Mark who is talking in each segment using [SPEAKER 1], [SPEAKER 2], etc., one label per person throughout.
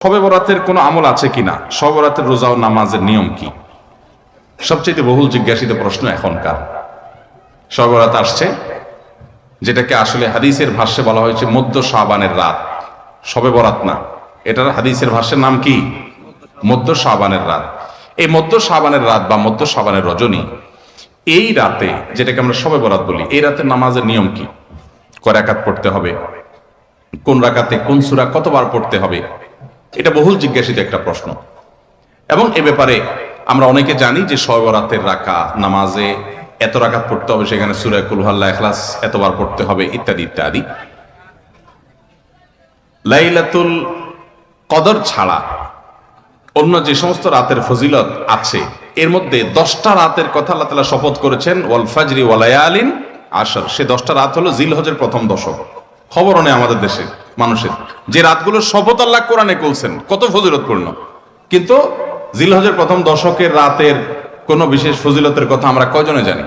[SPEAKER 1] শবে বরাতের কোনো আমল আছে কিনা, শবে বরাতের রোজা ও নামাজের নিয়ম কি? সবচেয়ে বহুল জিজ্ঞাসিত প্রশ্ন এখনকার। শবে বরাত আসছে, যেটাকে আসলে হাদিসের ভাষ্যে বলা হয়েছে মধ্য শাবানের রাত। শবে বরাত না, এটার হাদিসের ভাষ্যের নাম কি? মধ্য শাবানের রাত। এই মধ্য শাবানের রাত বা মধ্য শাবানের রজনী, এই রাতে যেটাকে আমরা শবে বরাত বলি, এই রাতের নামাজের নিয়ম কি? কয় রাকাত পড়তে হবে, কোন রাকাতে কোন সূরা কতবার পড়তে হবে, এটা বহুল জিজ্ঞাসিত একটা প্রশ্ন। এবং এ ব্যাপারে আমরা অনেকে জানি যে শবে বরাতের নামাজে এত রাকাত পড়তে হবে, সেখানে সূরা কুল হু আল্লাহু ইখলাস এতবার পড়তে হবে, ইত্যাদি ইত্যাদি। লাইলাতুল কদর ছাড়া অন্য যে সমস্ত রাতের ফজিলত আছে, এর মধ্যে 10টা রাতের কথা আল্লাহ তাআলা শপথ করেছেন, ওয়াল ফাজরি ওয়া লায়ালিন আশর। সে 10টা রাত হলো জিলহজের প্রথম দশক। খবরও নেই আমাদের দেশে মানুষের, যে রাতগুলোর শপথ আল্লাহ কোরআনে করছেন, কত ফজিলতপূর্ণ, কিন্তু জিলহজের প্রথম দশকের রাতের কোনো বিশেষ ফজিলতের কথা আমরা কয়জনে জানি?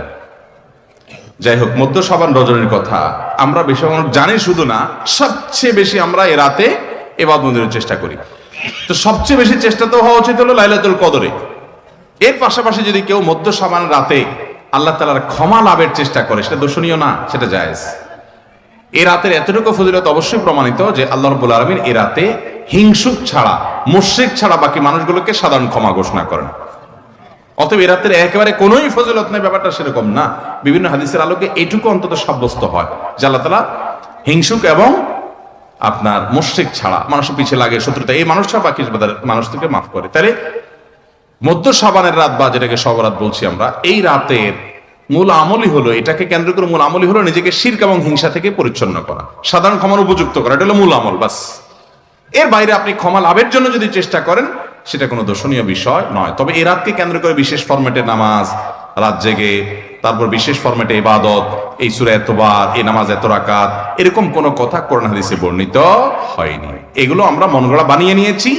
[SPEAKER 1] যাই হোক, মধ্য শাবান রজনীর কথা আমরা বেশি জানি শুধু না, সবচেয়ে বেশি আমরা এ রাতে ইবাদতের চেষ্টা করি। তো সবচেয়ে বেশি চেষ্টা তো হওয়া উচিত হলো লাইলাতুল কদরে। এর পাশাপাশি যদি কেউ মধ্য শাবান রাতে আল্লাহ তাআলার ক্ষমা লাভের চেষ্টা করে, সেটা দর্শনীয় না, সেটা জায়েজ। এই রাতের এতটুকু ফজিলত অবশ্যই প্রমাণিত যে আল্লাহ রাব্বুল আলামিন এই রাতে হিংসুক ছাড়া, মুশরিক ছাড়া বাকি মানুষগুলোকে সাধারণ ক্ষমা ঘোষণা করেন। অতএব এই রাতের একেবারে কোনোই ফজিলত নেই, ব্যাপারটা সেরকম না। বিভিন্ন হাদিসের আলোকে এইটুকু অন্তত সাব্যস্ত হয় যে আল্লাহ তাআলা হিংসুক এবং আপনার মুশরিক ছাড়া, মানুষের পিছিয়ে লাগে শত্রুতা, এই মানুষ ছাড়া বাকি মানুষ থেকে মাফ করে। তাহলে মধ্য শাবানের রাত বা যেটাকে শবে বরাত বলছি আমরা, এই রাতের মূল আমলই হলো, এটাকে কেন্দ্র করে মূল আমলই হলো নিজেকে শিরক এবং হিংসা থেকে পরিচ্ছন্ন করা, সাধারণ ক্ষমার উপযুক্ত করা। এটা হলো মূল আমল, বাস। এর বাইরে আপনি ক্ষমা লাভের জন্য যদি চেষ্টা করেন, সেটা কোনো দর্শনীয় বিষয় নয়। তবে এই রাতকে কেন্দ্র করে বিশেষ ফরম্যাটে নামাজ, রাত জেগে, তারপর বিশেষ ফরম্যাটে ইবাদত, এই সূরা এতবার, এই নামাজ এত রাকাত, এরকম কোনো কথা কোরআন হাদিসে বর্ণিত হয়নি। এগুলো আমরা মনগড়া বানিয়ে নিয়েছি।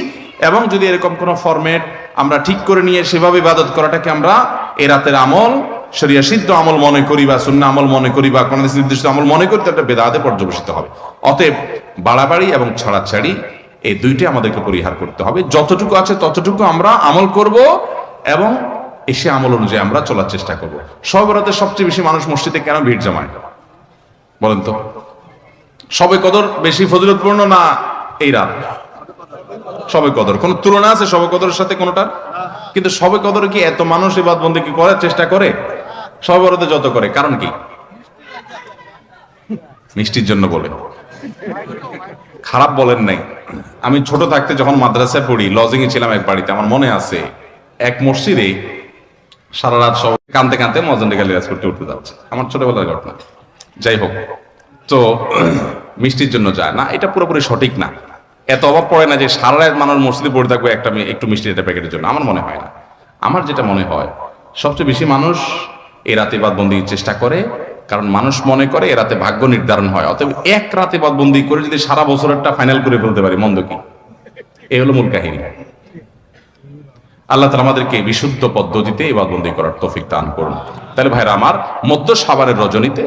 [SPEAKER 1] এবং যদি এরকম কোনো ফরম্যাট আমরা ঠিক করে নিয়ে সেভাবে ইবাদত করাটাকে আমরা এই রাতের আমল, শরিয়া সিদ্ধ আমল মনে করি বা সুন্নাহ আমল মনে করি বা কোন নির্দিষ্ট আমল মনে করি, তাহলে বেদাতে পর্যবেসিত হবে। অতএব বাড়াবাড়ি এবং ছাড়াছাড়ি এই দুইটাই আমাদেরকে পরিহার করতে হবে। যতটুকু আছে ততটুকু আমরা আমল করব এবং এসে আমল অনুযায়ী আমরা চলার চেষ্টা করব। শবে বরাতে সবচেয়ে বেশি মানুষ মসজিদে কেন ভিড় জমায় বলেন তো? শবে কদর বেশি ফজিলতপূর্ণ না এই রাত? শবে কদর কোন তুলনা আছে শবে কদরের সাথে কোনটা? কিন্তু শবে কদরে কি এত মানুষ ইবাদত বন্দেগী করার চেষ্টা করে শবে বরাতে যত করে? কারণ কি? মিষ্টির জন্য বলে, খারাপ বলেন নাই। আমি ছোট থাকতে যখন মাদ্রাসায় পড়ি, লজিং এ ছিলাম এক বাড়িতে, আমার মনে আছে এক মসজিদে সারা রাত সব কাঁদতে কাঁদতে মজনডে গালিরাজ করতে উঠতে যাচ্ছে। আমার ছোটবেলার ঘটনা। যাই হোক, তো মিষ্টির জন্য যায় না, এটা পুরোপুরি সঠিক না। এত অভাব পড়ে না যে সারা রাত মানুষ মসজিদে পড়ে থাকবে একটু মিষ্টি একটা প্যাকেটের জন্য, আমার মনে হয় না। আমার যেটা মনে হয়, সবচেয়ে বেশি মানুষ এই রাতে ইবাদতবন্দির চেষ্টা করে, কারণ মানুষ মনে করে এ রাতে ভাগ্য নির্ধারণ হয়। অতএব এক রাতে ইবাদতবন্দি করে যদি সারা বছরেরটা ফাইনাল করে ফেলতে পারি, মন্দ কি? এই হলো মূল কাহিনী। আল্লাহ তাআলা আমাদেরকে বিশুদ্ধ পদ্ধতিতে ইবাদতবন্দি করার তৌফিক দান করুন। তাহলে ভাইরা আমার, মধ্য শাবানের রজনীতে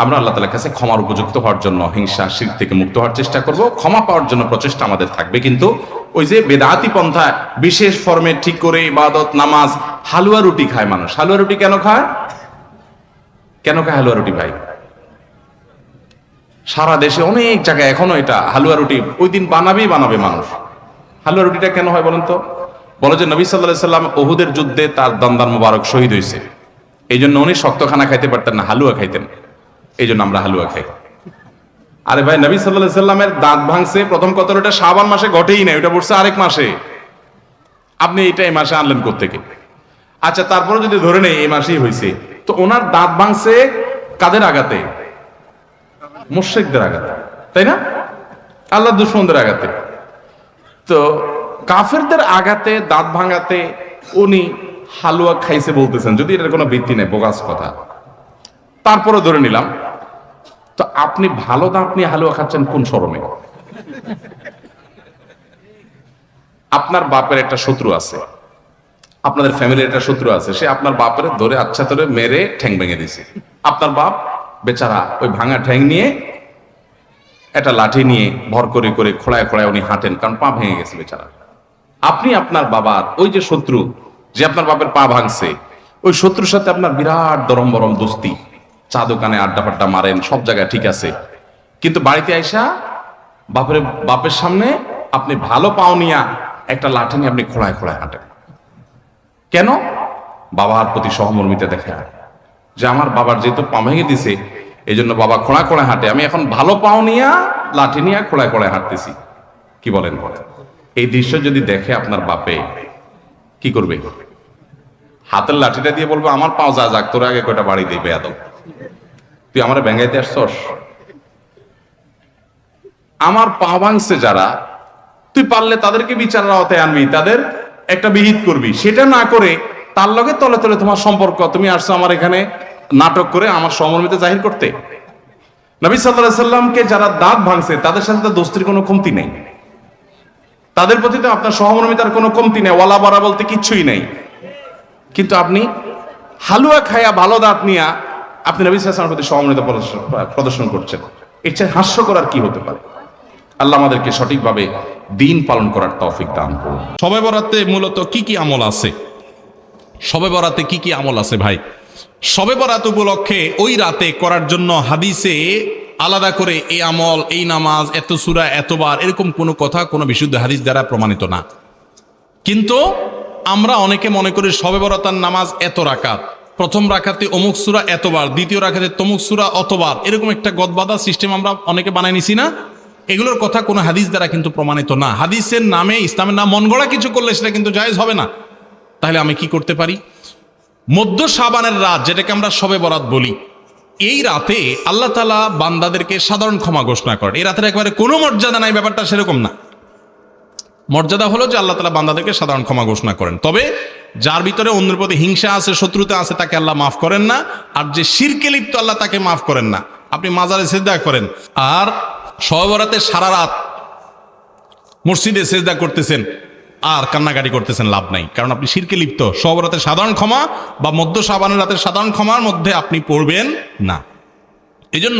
[SPEAKER 1] আমরা আল্লাহ তাআলার কাছে ক্ষমার উপযুক্ত হওয়ার জন্য, হিংসা শিরক থেকে মুক্ত হওয়ার চেষ্টা করব, ক্ষমা পাওয়ার জন্য প্রচেষ্টা আমাদের থাকবে। কিন্তু ওই যে বেদাতি পন্থা, বিশেষ ফর্মে ঠিক করে ইবাদত, নামাজ, হালুয়া রুটি খায় মানুষ। হালুয়া রুটি কেন খায়? কেন খায় হালুয়া রুটি ভাই? সারা দেশে অনেক জায়গায় এখনো এটা হালুয়া রুটি ওই দিন বানাবে মানুষ। হালুয়া রুটিটা কেন হয় বলেন তো? বলে যে নবী সাল্লাল্লাহু আলাইহি সাল্লাম উহুদের যুদ্ধে তার দন্দান মুবারক শহীদ হয়েছে, এই জন্য উনি শক্ত খানা খাইতে পারতেন না, হালুয়া খাইতেন, এই জন্য আমরা হালুয়া খাই। আরে ভাই, নবী সাল্লাল্লাহু আলাইহি সাল্লামের দাঁত ভাঙছে প্রথম কতটা শাবান মাসে ঘটেই না, ওটা পড়ছে আরেক মাসে। আপনি এটা এই মাসে আনলেন কোত্থেকে? আচ্ছা, তারপরে যদি ধরে নেই এই মাসেই হয়েছে, তো ওনার দাঁত ভাঙছে কাদের আঘাতে? মুশরিকদের আঘাতে, তাই না? আল্লাহর দুশমনদের আঘাতে। তো কাফেরদের আঘাতে, দাঁত ভাঙাতে উনি হালুয়া খাইছে বলতেছেন, যদি এটার কোনো ভিত্তি নেই, বোগাস কথা। তারপরে ধরে নিলাম, তো আপনি ভালো দাঁত নিয়ে হালুয়া খাচ্ছেন কোন শরমে? আপনার বাপের একটা শত্রু আছে, আপনাদের ফ্যামিলির একটা শত্রু আছে, সে আপনার বাপের ধরে আচ্ছা ধরে মেরে ঠ্যাং ভেঙে দিছে। আপনার বাপ বেচারা ওই ভাঙা ঠ্যাং নিয়ে একটা লাঠি নিয়ে ভর করে করে খোঁড়ায় খোঁড়ায় উনি হাঁটেন, কারণ পা ভেঙে গেছে বেচারা। আপনি আপনার বাবার ওই যে শত্রু, যে আপনার বাপের পা ভাঙছে, ওই শত্রুর সাথে আপনার বিরাট দরম বরম দোস্তি, চা দোকানে আড্ডা ফাড্ডা মারেন, সব জায়গায় ঠিক আছে, কিন্তু বাড়িতে আইসা বাপের সামনে আপনি ভালো পাও নিয়া একটা লাঠি নিয়ে আপনি খোঁড়ায় খোঁড়ায় হাঁটেন। কেন? বাবার প্রতি সহমর্মিতা দেখা, যে আমার বাবার যেহেতু পা ভেঙে দিছে, এই জন্য বাবা খোঁড়া খোঁড়ায় হাঁটে, আমি এখন ভালো পাও নিয়া লাঠি নিয়ে খোঁড়ায় খোঁড়ায় হাঁটতেছি। কি বলেন? এই দৃশ্য যদি দেখে আপনার বাপে কি করবে? হাতের লাঠিটা দিয়ে বলবে, আমার পাও যা যাক, তোর আগে কয়টা বাড়ি দিবে এত, তুই আমার ব্যাঙ্গাইতে আসছস? আমার পা ভাঙছে যারা, তুই পারলে তাদেরকে বিচারের আওতায় আনবি, তাদের একটা বিহিত করবি। সেটা না করে তার লগে তলে তলে তোমার সম্পর্ক, তুমি আসছো আমার এখানে নাটক করে আমার সহমর্মিতা জাহির করতে। নবী সাল্লাল্লাহু আলাইহি সাল্লামকে যারা দাঁত ভাঙছে তাদের সাথে তো দোস্তির কোনো কমতি নেই, তাদের প্রতি তো আপনার সহমর্মিতার কোনো কমতি নেই, ওয়ালা বারা বলতে কিচ্ছুই নেই। কিন্তু আপনি হালুয়া খায়া ভালো দাঁত নিয়া আপনি নবী সাল্লাল্লাহু আলাইহি সাল্লামের প্রতি সহমর্মিতা প্রদর্শন করছেন, এর চেয়ে হাস্যকর আর কি হতে পারে? আল্লাহ আমাদেরকে সঠিকভাবে দিন পালন করার তৌফিক দান করুন।
[SPEAKER 2] শবে বরাতে মূলত কি কি আমল আছে? শবে বরাতে কি কি আমল আছে ভাই? শবে বরাত উপলক্ষে ওই রাতে করার জন্য হাদিসে আলাদা করে এই আমল, এই নামাজ, এত সূরা, এতবার, এরকম কোনো কথা কোনো বিশুদ্ধ হাদিস দ্বারা প্রমাণিত না। কিন্তু আমরা অনেকে মনে করি শবে বরাতের নামাজ এত রাকাত, প্রথম রাকাতে অমুক সূরা এতবার, দ্বিতীয় রাকাতে তমুক সূরা অতবার, এরকম একটা গদবাদা সিস্টেম আমরা অনেকে বানাই নিছি না? এগুলোর কথা কোনো হাদিস দ্বারা কিন্তু প্রমাণিত না। হাদিসের নামে, ইসলামের নাম মন গড়া কিছু করলে সেটা কিন্তু জায়েজ হবে না। তাহলে আমি কি করতে পারি? মধ্য শাবানের রাত, যেটাকে আমরা শবে বরাত বলি, এই রাতে আল্লাহ তাআলা বান্দাদেরকে সাধারণ ক্ষমা ঘোষণা করেন। এই রাতের একেবারে কোনো মর্যাদা নাই, ব্যাপারটা সেরকম না। মর্যাদা হলো যে আল্লাহ তাআলা বান্দাদেরকে সাধারণ ক্ষমা ঘোষণা করেন। তবে যার ভিতরে অন্যের প্রতি হিংসা আছে, শত্রুতা আছে, তাকে আল্লাহ মাফ করেন না। আর যে শিরকে লিপ্ত, আল্লাহ তাকে মাফ করেন না। আপনি মাজারে সিজদা করেন আর শবে বরাতে সারা রাত মসজিদে সিজদা করতেছেন আর কান্নাকাটি করতেছেন, লাভ নাই, কারণ আপনি শিরকে লিপ্ত। শবে বরাতের সাধারণ ক্ষমা বা মধ্য শাবানের রাতের সাধারণ ক্ষমার মধ্যে আপনি পড়বেন না। এই জন্য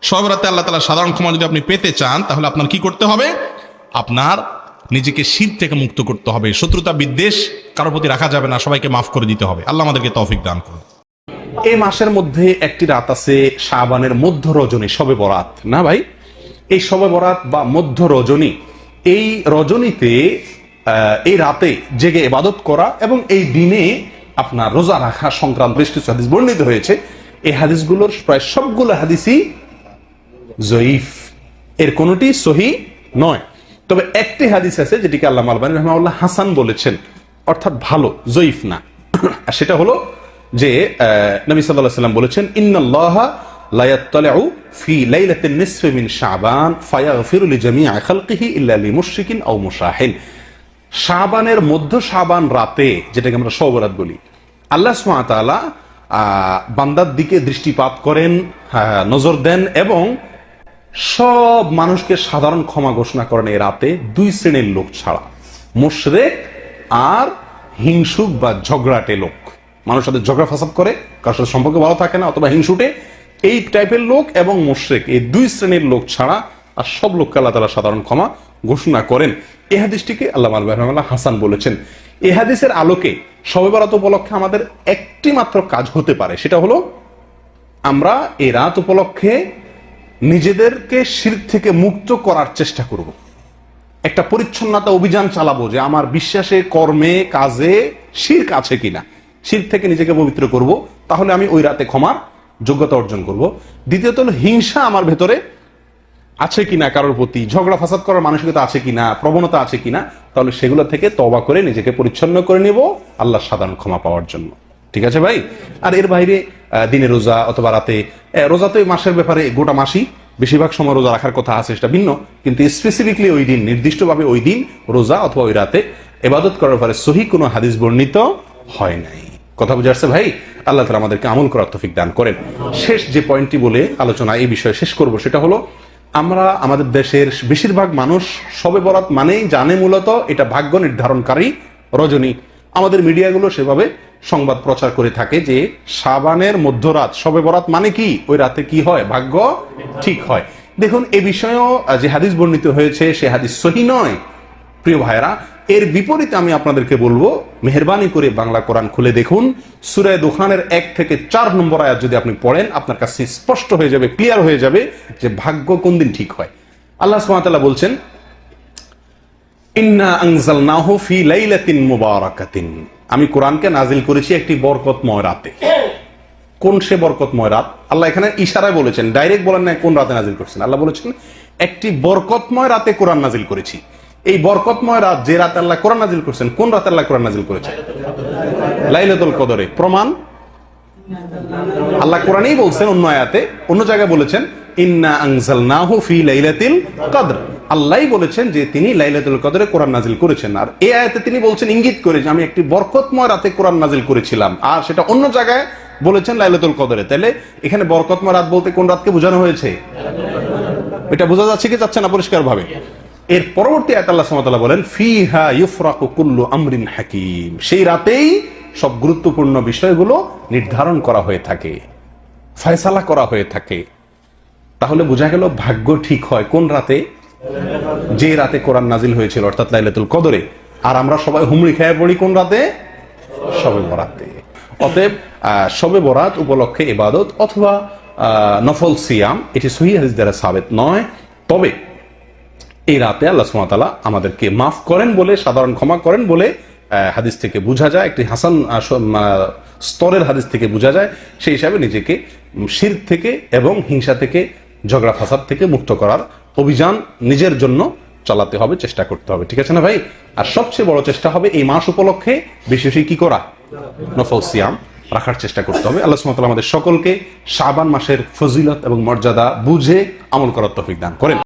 [SPEAKER 2] শবে বরাতে আল্লাহ তাআলা সাধারণ ক্ষমা যদি আপনি পেতে চান, তাহলে আপনার কি করতে হবে? আপনার নিজেকে শিরক থেকে মুক্ত করতে হবে। শত্রুতা বিদ্বেষ কারোর প্রতি রাখা যাবে না, সবাইকে মাফ করে দিতে হবে। আল্লাহ আমাদেরকে তৌফিক দান করুন।
[SPEAKER 3] এই মাসের মধ্যে একটি রাত আছে শাবানের মধ্য রজনী, শবে বরাত না ভাই? এই শবে বরাত বা মধ্য রজনী, এই রজনীতে এই রাতে জেগে ইবাদত করা এবং এই দিনে আপনার রোজা রাখা সংক্রান্ত বেশ কিছু হাদিস বর্ণিত হয়েছে। এই হাদিসগুলোর প্রায় সবগুলো হাদিসই জয়ীফ, এর কোনোটি সহি নয়। তবে একটি হাদিস আছে যেটিকে আল্লামা আলবানী রাহিমাহুল্লাহ হাসান বলেছেন, অর্থাৎ ভালো, জয়ীফ না। আর সেটা হলো যে নবী সাল্লাল্লাহু আলাইহি ওয়াসাল্লাম বলেছেন, ইন্নাল্লাহা লা ইয়াত্তালিউ ফি লাইলাতিন নিসফি মিন শাবান ফায়াগফিরু লিজামিই খালকিহি ইল্লা লিমুশরিকিন আও মুশাহিন। শাবানের মধ্য শাবান রাতে, যেটাকে আমরা শবে বরাত বলি, আল্লাহ সুবহানাহু ওয়া তাআলা বান্দার দিকে দৃষ্টিপাত করেন, নজর দেন এবং সব মানুষকে সাধারণ ক্ষমা ঘোষণা করেন এই রাতে, দুই শ্রেণীর লোক ছাড়া, মুশরিক আর হিংসুক বা ঝগড়াটে লোক। মানুষের সাথে ঝগড়া ফাসাদ করে, কারোর সাথে সম্পর্ক ভালো থাকে না অথবা হিংসুটে, এই টাইপের লোক এবং মুশরিক, এই দুই শ্রেণীর লোক ছাড়া আর সব লোককে আল্লাহ তাআলা সাধারণ ক্ষমা ঘোষণা করেন। এই হাদিসটিকে আল্লামা আলবানী রাহিমাহুল্লাহ হাসান বলেছেন। এই হাদিসের আলোকে শবে বরাত উপলক্ষে আমাদের একটি মাত্র কাজ হতে পারে, সেটা হলো আমরা এই রাত উপলক্ষে নিজেদেরকে শিরক থেকে মুক্ত করার চেষ্টা করব। একটা পরিচ্ছন্নতা অভিযান চালাবো যে আমার বিশ্বাসে, কর্মে, কাজে শিরক আছে কিনা, শিরক থেকে নিজেকে পবিত্র করব, তাহলে আমি ওই রাতে ক্ষমার যোগ্যতা অর্জন করব। দ্বিতীয়ত হলো হিংসা আমার ভেতরে আছে কিনা, কারোর প্রতি ঝগড়া ফাসাদ করার মানসিকতা আছে কিনা, প্রবণতা আছে কিনা, তাহলে সেগুলো থেকে তওবা করে নিজেকে পরিচ্ছন্ন করে নেব আল্লাহ সাধারণ ক্ষমা পাওয়ার জন্য। ঠিক আছে ভাই? আর এর বাইরে দিনে রোজা অথবা রাতে রোজা, তো এই মাসের ব্যাপারে গোটা মাসই বেশিরভাগ সময় রোজা রাখার কথা আছে, সেটা ভিন্ন, কিন্তু স্পেসিফিকলি ওই দিন, নির্দিষ্টভাবে ওই দিন রোজা অথবা ওই রাতে ইবাদত করার ব্যাপারে সহি কোনো হাদিস বর্ণিত হয় নাই। কথা বুঝে আসছে ভাই? আল্লাহ তাআলা আমাদেরকে আমল করার তৌফিক দান করেন। শেষ যে পয়েন্টটি বলে আলোচনা এই বিষয়ে শেষ করব, সেটা হলো আমরা আমাদের দেশের বেশিরভাগ মানুষ শবে বরাত মানেই জানে মূলত এটা ভাগ্য নির্ধারণকারী রজনী। আমাদের মিডিয়াগুলো সেভাবে সংবাদ প্রচার করে থাকে যে শাবানের মধ্যরাত, শবে বরাত মানে কি, ওই রাতে কি হয়, ভাগ্য ঠিক হয়। দেখুন এ বিষয়েও যে হাদিস বর্ণিত হয়েছে সে হাদিস সহি নয় প্রিয় ভাইরা। এর বিপরীতে আমি আপনাদেরকে বলবো, মেহেরবানি করে বাংলা কোরআন খুলে দেখুন, সূরা দুখানের 1 থেকে 4 নম্বর আয়াত যদি আপনি পড়েন, আপনার কাছে স্পষ্ট হয়ে যাবে, ক্লিয়ার হয়ে যাবে যে ভাগ্য কোন দিন ঠিক হয়। আল্লাহ সুবহানাহু ওয়া তাআলা বলছেন, ইন্না আনজালনাহু ফি লাইলাতিন মুবারাকাতিন, আমি কোরআনকে নাজিল করেছি একটি বরকতময় রাতে। কোন সে বরকতময় রাত? আল্লাহ এখানে ইশারায় বলেছেন, ডাইরেক্ট বলেন না কোন রাতে নাজিল করেছেন। আল্লাহ বলেছেন একটি বরকতময় রাতে কোরআন নাজিল করেছি। এই বরকতময় রাত, যে রাতে আল্লাহ কোরআন নাজিল করেছেন, কোন রাতে আল্লাহ কোরআন নাজিল করেছেন? লাইলাতুল কদরে। প্রমাণ আল্লাহ কোরআনেই বলছেন, অন্য আয়াতে, অন্য জায়গায় বলেছেন ইন্না আনজালনাহু ফি লাইলাতিল কদর। আল্লাহই বলেছেন যে তিনি লাইলাতুল কদরে কোরআন নাজিল করেছেন, আর এই আয়াতে তিনি বলছেন, ইঙ্গিত করে যে আমি একটি বরকতময় রাতে কোরআন নাজিল করেছিলাম, আর সেটা অন্য জায়গায় বলেছেন লাইলাতুল কদরে। তাহলে এখানে বরকতময় রাত বলতে কোন রাতকে বোঝানো হয়েছে? এটা বোঝা যাচ্ছে কি যাচ্ছে না পরিষ্কার ভাবে? এর পরবর্তী আয়াতে আল্লাহ সুবহানাহু ওয়া তাআলা বলেন, ফিহা ইউফরাকু কুল্লু আমরিন হাকিম, সেই রাতেই সব গুরুত্বপূর্ণ বিষয়গুলো নির্ধারণ করা হয়ে থাকে, ফয়সালা করা হয়ে থাকে। তাহলে বোঝা গেল ভাগ্য ঠিক হয় কোন রাতে? যে রাতে কোরআন নাজিল হয়েছিল, অর্থাৎ লাইলাতুল কদরে। আর আমরা সবাই হুমড়ি খেয়ে পড়ি কোন রাতে? শবে বরাতে। অতএব শবে বরাত উপলক্ষে ইবাদত অথবা নফল সিয়াম, এটি সহিহ হাদিস দ্বারা সাবিত নয়। তবে এই রাতে আল্লাহ সুবহানাহু ওয়া তাআলা আমাদেরকে মাফ করেন বলে, সাধারণ ক্ষমা করেন বলে হাদিস থেকে বোঝা যায়, একটি হাসান স্তরের হাদিস থেকে বোঝা যায়। সেই হিসাবে নিজেকে শিরক থেকে এবং হিংসা থেকে, ঝগড়া ফাসাদ থেকে মুক্ত করার অভিযান নিজের জন্য চালাতে হবে, চেষ্টা করতে হবে। ঠিক আছে না ভাই? আর সবচেয়ে বড় চেষ্টা হবে এই মাস উপলক্ষে বেশি বেশি কি করা? নফল সিয়াম রাখার চেষ্টা করতে হবে। আল্লাহ সুবহানাহু ওয়া তাআলা আমাদের সকলকে শাবান মাসের ফজিলত এবং মর্যাদা বুঝে আমল করার তৌফিক দান করেন।